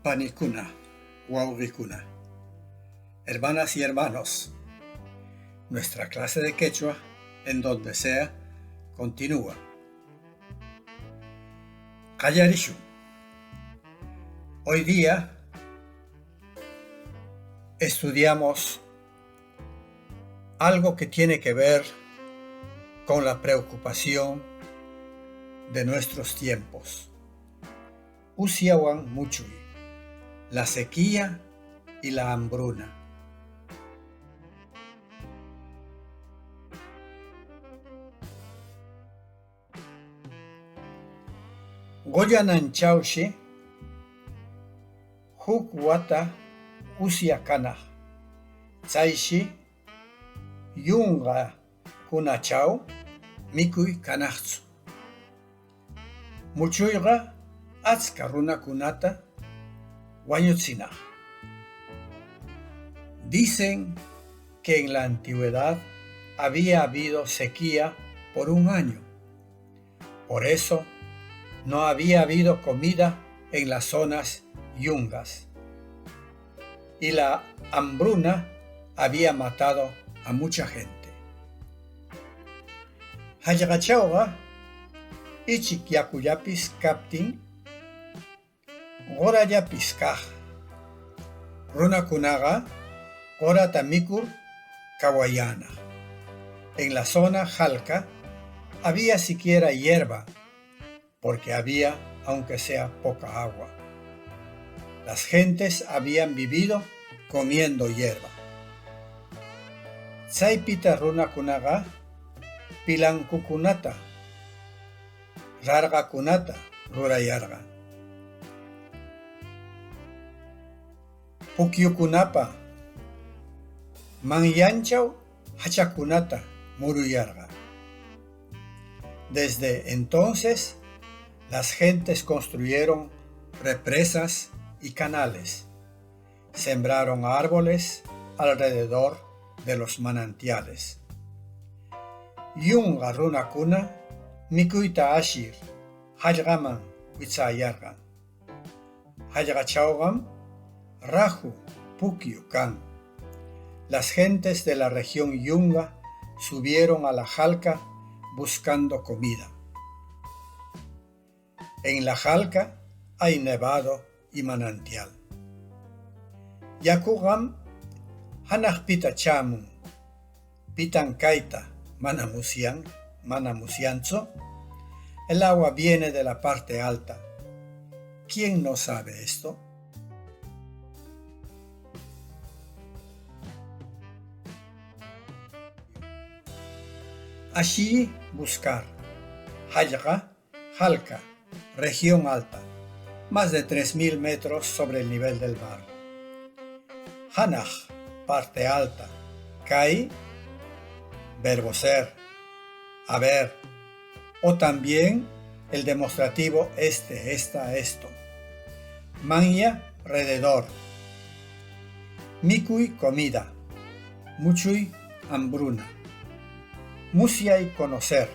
Panicuna, Wauwicuna. Hermanas y hermanos, nuestra clase de quechua, en donde sea, continúa. Qallarishu. Hoy día estudiamos algo que tiene que ver con la preocupación de nuestros tiempos. Usiawan Muchui, la sequía y la hambruna. Goyananchaushi, huk wata usiakana, tsaishi, yunga kunachau, mikui kanachzu. Muchuyga atzka runakunata wañutzina. Dicen que en la antigüedad había habido sequía por un año. Por eso no había habido comida en las zonas yungas. Y la hambruna había matado a mucha gente. Hallqachawqa ichik yakuyapis kaptin gorallapis kaq. Runakunaqa gorata mikur kawayana. En la zona Jalca había siquiera hierba, porque había, aunque sea poca agua. Las gentes habían vivido comiendo hierba. Tsaypita runakunaqa pilankukunata, rarqakunata rurayarqa. Pukyukunapa manyanchaw hachakunata muruyarqa. Desde entonces, las gentes construyeron represas y canales, sembraron árboles alrededor de los manantiales. Yunga runakuna mikuyta ashir hallqaman witzayarqan. Hallqachawqam raju pukyu kan. Las gentes de la región Yunga subieron a la Jalca buscando comida. En la Jalca hay nevado y manantial. Yakugam hanaqpita chamun, pitan kaita manamusianzo. El agua viene de la parte alta. ¿Quién no sabe esto? Allí buscar. Hallqa, Jalca, región alta, más de 3.000 metros sobre el nivel del mar. Hanaj, parte alta. Kai, verbo ser, haber, o también el demostrativo este, esta, esto. Manya, alrededor. Mikui, comida. Muchui, hambruna. Musiay, conocer,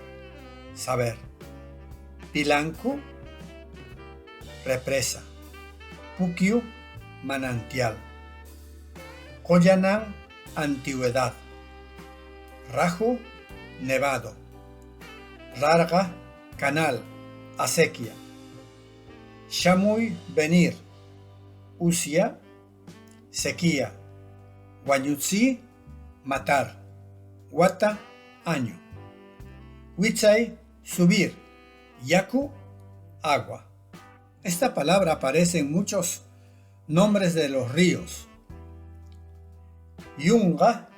saber. Pilanku, represa. Pukyu, manantial. Qoyanan, antigüedad. Raju, nevado. Rarqa, canal, acequia. Shamuy, venir. Usia, sequía. Wañutzi, matar. Wata, año. Witzay, subir. Yaku, agua. Esta palabra aparece en muchos nombres de los ríos. Yunga,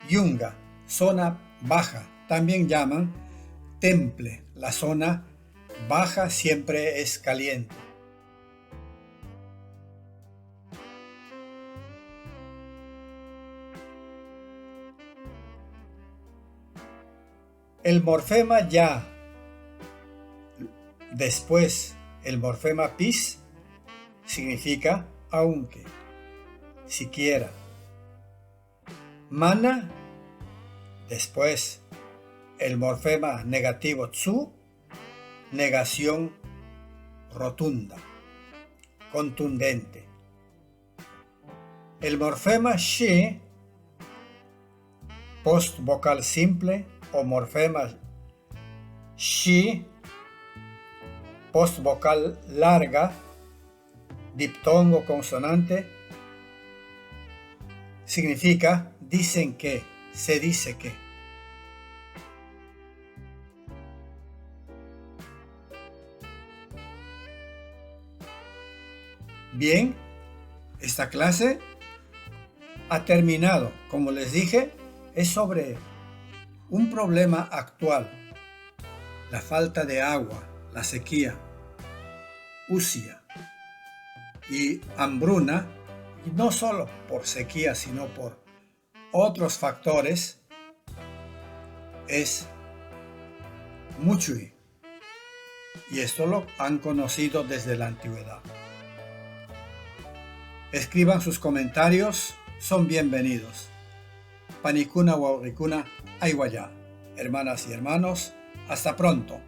yunga, zona baja. También llaman temple. La zona baja siempre es caliente. El morfema ya, después el morfema pis, significa aunque, siquiera. Mana, después el morfema negativo tsu, negación rotunda, contundente. El morfema she, postvocal simple, o morfema shi, postvocal larga, diptongo consonante, significa dicen que, se dice que. Bien, esta clase ha terminado. Como les dije, es sobre un problema actual: la falta de agua, la sequía, usia y hambruna, y no solo por sequía, sino por otros factores, es muchui, y esto lo han conocido desde la antigüedad. Escriban sus comentarios, son bienvenidos. Panicuna Wauricuna Aiguayá. Hermanas y hermanos, hasta pronto.